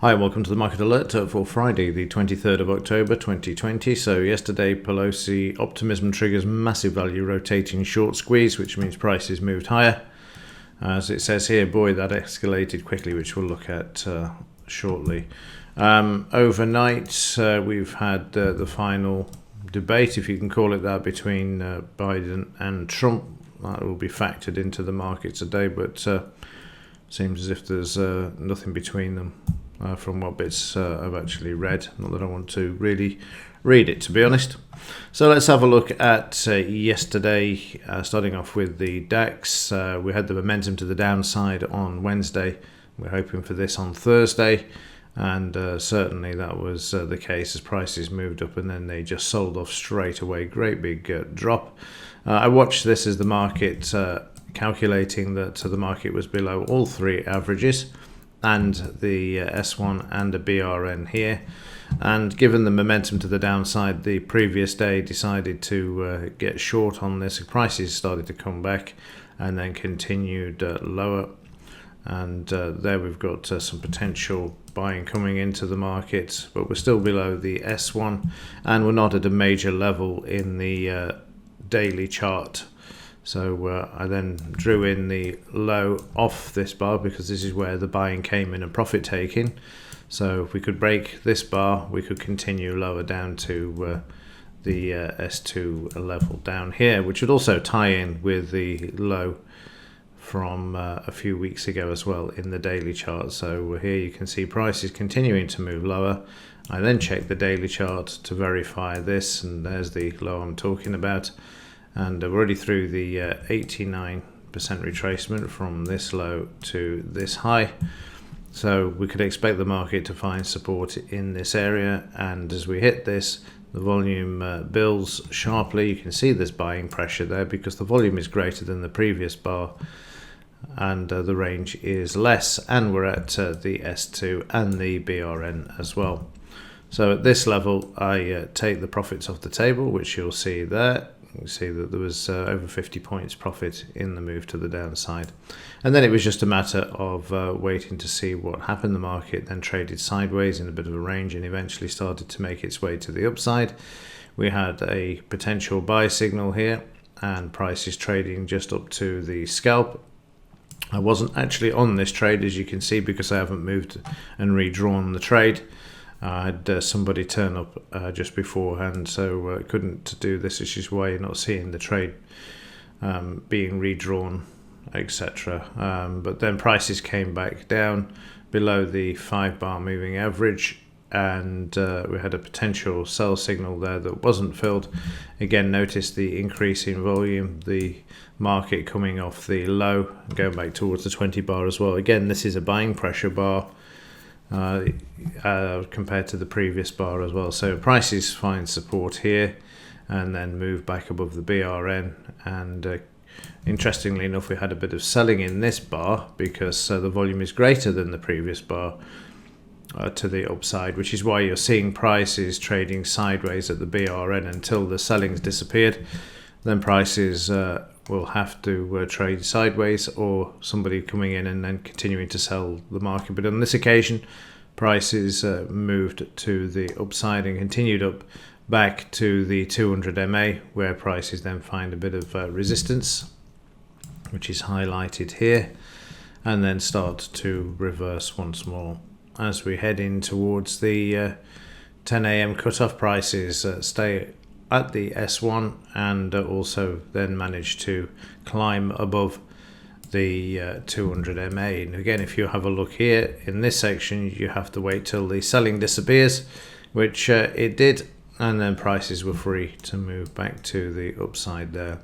Hi, and welcome to the Market Alert for Friday, the 23rd of October 2020. So yesterday, Pelosi optimism triggers massive value rotating short squeeze, which means prices moved higher. As it says here, boy, that escalated quickly, which we'll look at shortly. Overnight, we've had the final debate, if you can call it that, between Biden and Trump. That will be factored into the market today, but seems as if there's nothing between them. From what bits I've actually read. Not that I want to really read it, to be honest. So let's have a look at yesterday, starting off with the DAX. We had the momentum to the downside on Wednesday. We're hoping for this on Thursday. And certainly that was the case as prices moved up and then they just sold off straight away. Great big drop. I watched this as the market, calculating that the market was below all three averages, and the S1 and the BRN here, and given the momentum to the downside the previous day, decided to get short on this. Prices started to come back and then continued lower, and there we've got some potential buying coming into the market, but we're still below the S1 and we're not at a major level in the daily chart. So I then drew in the low off this bar because this is where the buying came in and profit taking. So if we could break this bar, we could continue lower down to the S2 level down here, which would also tie in with the low from a few weeks ago as well in the daily chart. So here you can see prices continuing to move lower. I then checked the daily chart to verify this, and there's the low I'm talking about. And we're already through the 89% retracement from this low to this high. So we could expect the market to find support in this area. And as we hit this, the volume builds sharply. You can see there's buying pressure there because the volume is greater than the previous bar. And the range is less. And we're at the S2 and the BRN as well. So at this level, I take the profits off the table, which you'll see there. You can see that there was over 50 points profit in the move to the downside. And then it was just a matter of waiting to see what happened. The market then traded sideways in a bit of a range and eventually started to make its way to the upside. We had a potential buy signal here and prices trading just up to the scalp. I wasn't actually on this trade, as you can see, because I haven't moved and redrawn the trade. I had somebody turn up just beforehand, so couldn't do this, which is why you're not seeing the trade being redrawn, etc. But then prices came back down below the 5-bar moving average, and we had a potential sell signal there that wasn't filled. Again, notice the increase in volume, the market coming off the low, going back towards the 20-bar as well. Again, this is a buying pressure bar. Compared to the previous bar as well. So prices find support here and then move back above the BRN, and interestingly enough we had a bit of selling in this bar because the volume is greater than the previous bar to the upside, which is why you're seeing prices trading sideways at the BRN until the selling's disappeared. Then prices will have to trade sideways, or somebody coming in and then continuing to sell the market. But on this occasion, prices moved to the upside and continued up back to the 200 MA, where prices then find a bit of resistance, which is highlighted here, and then start to reverse once more. As we head in towards the 10 a.m. cutoff, prices stay at the S1 and also then manage to climb above the 200 MA. And again, if you have a look here in this section, you have to wait till the selling disappears, which it did, and then prices were free to move back to the upside there.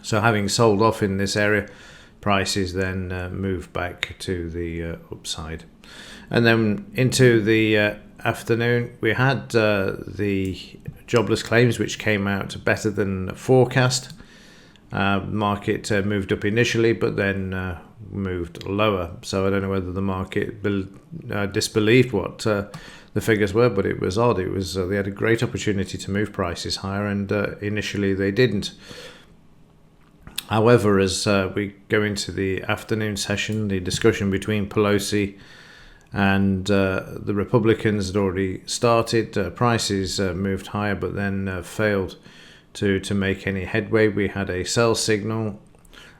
So having sold off in this area, prices then move back to the upside. And then into the afternoon, we had the jobless claims, which came out better than forecast. Market moved up initially, but then moved lower. So I don't know whether the market disbelieved what the figures were, but it was odd. It was they had a great opportunity to move prices higher, and initially they didn't. However, as we go into the afternoon session, the discussion between Pelosi and the Republicans had already started. Prices moved higher, but then failed to make any headway. We had a sell signal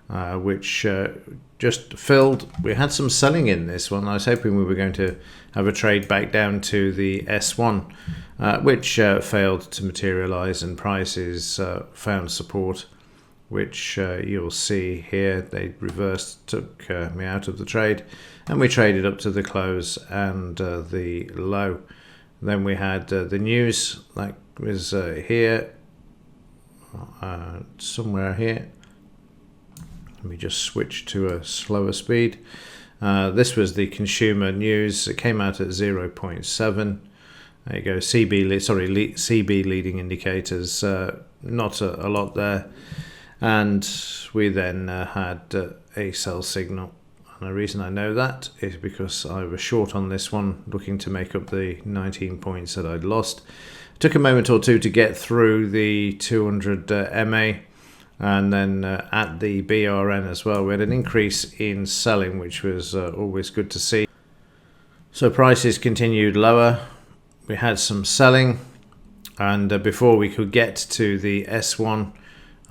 which just filled. We had some selling in this one. I was hoping we were going to have a trade back down to the S1, which failed to materialize, and prices found support, which you'll see here. They reversed, took me out of the trade, and we traded up to the close and the low. Then we had the news that was here, somewhere here. Let me just switch to a slower speed. This was the consumer news. It came out at 0.7. There you go. CB leading indicators. Not a lot there. And we then had a sell signal. And the reason I know that is because I was short on this one, looking to make up the 19 points that I'd lost. It took a moment or two to get through the 200 MA. And then at the BRN as well, we had an increase in selling, which was always good to see. So prices continued lower. We had some selling, and before we could get to the S1,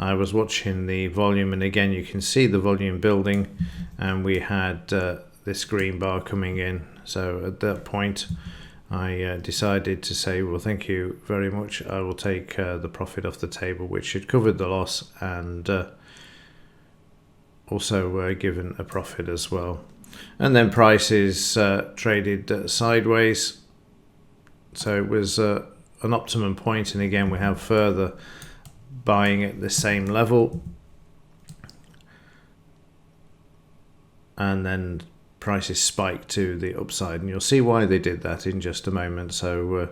I was watching the volume, and again you can see the volume building, and we had this green bar coming in. So at that point I decided to say, well, thank you very much. I will take the profit off the table, which had covered the loss and also given a profit as well. And then prices traded sideways. So it was an optimum point, and again we have further buying at the same level. And then prices spiked to the upside, and you'll see why they did that in just a moment. So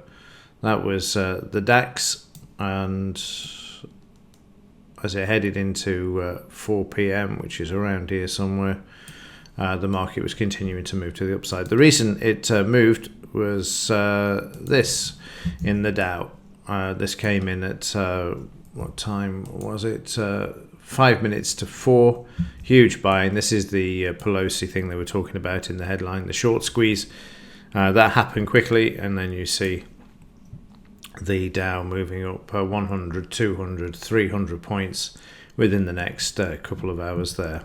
that was the DAX, and as it headed into 4 p.m, which is around here somewhere, the market was continuing to move to the upside. The reason it moved was this in the Dow. This came in at what time was it? 5 minutes to 4. Huge buying. This is the Pelosi thing they were talking about in the headline, the short squeeze. That happened quickly, and then you see the Dow moving up 100, 200, 300 points within the next couple of hours there.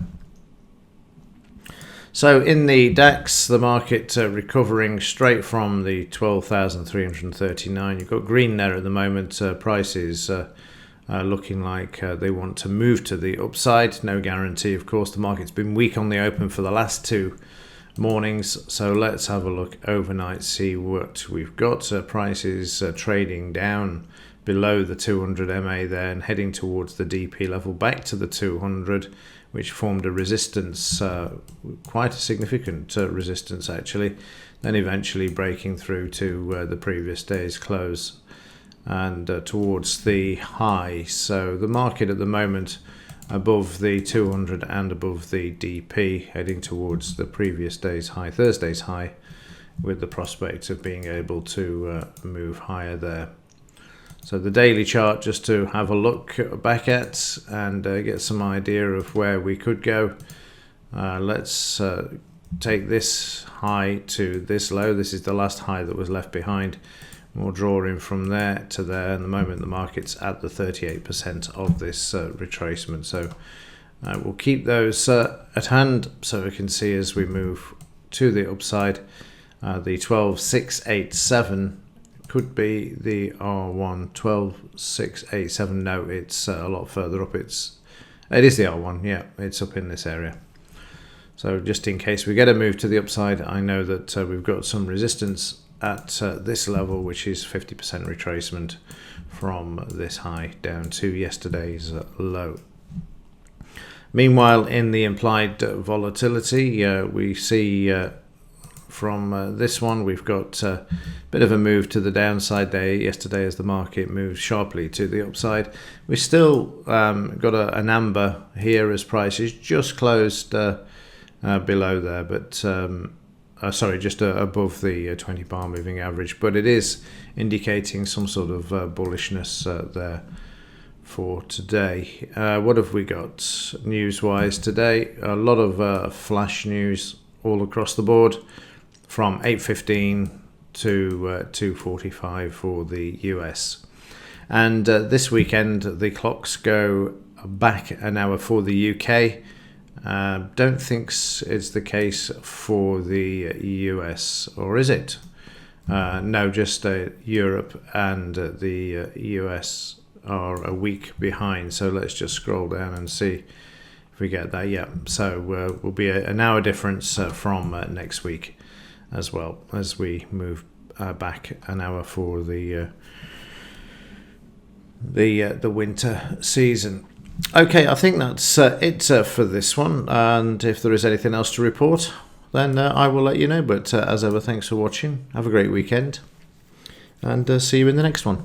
So in the DAX, the market recovering straight from the 12,339. You've got green there at the moment. Prices looking like they want to move to the upside. No guarantee, of course. The market's been weak on the open for the last 2 mornings. So let's have a look overnight, see what we've got. Prices trading down below the 200 MA there and heading towards the DP level, back to the 200, which formed a resistance, quite a significant resistance actually, then eventually breaking through to the previous day's close and towards the high. So the market at the moment above the 200 and above the DP, heading towards the previous day's high, Thursday's high, with the prospect of being able to move higher there. So the daily chart, just to have a look back at and get some idea of where we could go. Let's take this high to this low. This is the last high that was left behind. We'll draw in from there to there. And the moment the market's at the 38% of this retracement. So we'll keep those at hand so we can see as we move to the upside. The 12687 could be the R1. 12687. No, it's a lot further up. It is the R1. Yeah, it's up in this area. So just in case we get a move to the upside, I know that we've got some resistance at this level, which is 50% retracement from this high down to yesterday's low. Meanwhile, in the implied volatility, we see from this one, we've got a bit of a move to the downside there yesterday as the market moved sharply to the upside. We still got an amber here as prices just closed below there, but just above the 20 bar moving average, but it is indicating some sort of bullishness there for today. What have we got news wise today? A lot of flash news all across the board. from 8.15 to 2.45 for the US. And this weekend the clocks go back an hour for the UK. Don't think it's the case for the US, or is it? No, just Europe and the US are a week behind. So let's just scroll down and see if we get that. Yeah, so will be an hour difference from next week, as well as we move back an hour for the winter season. Okay, I think that's it for this one. And if there is anything else to report, then I will let you know. But as ever, thanks for watching. Have a great weekend, and see you in the next one.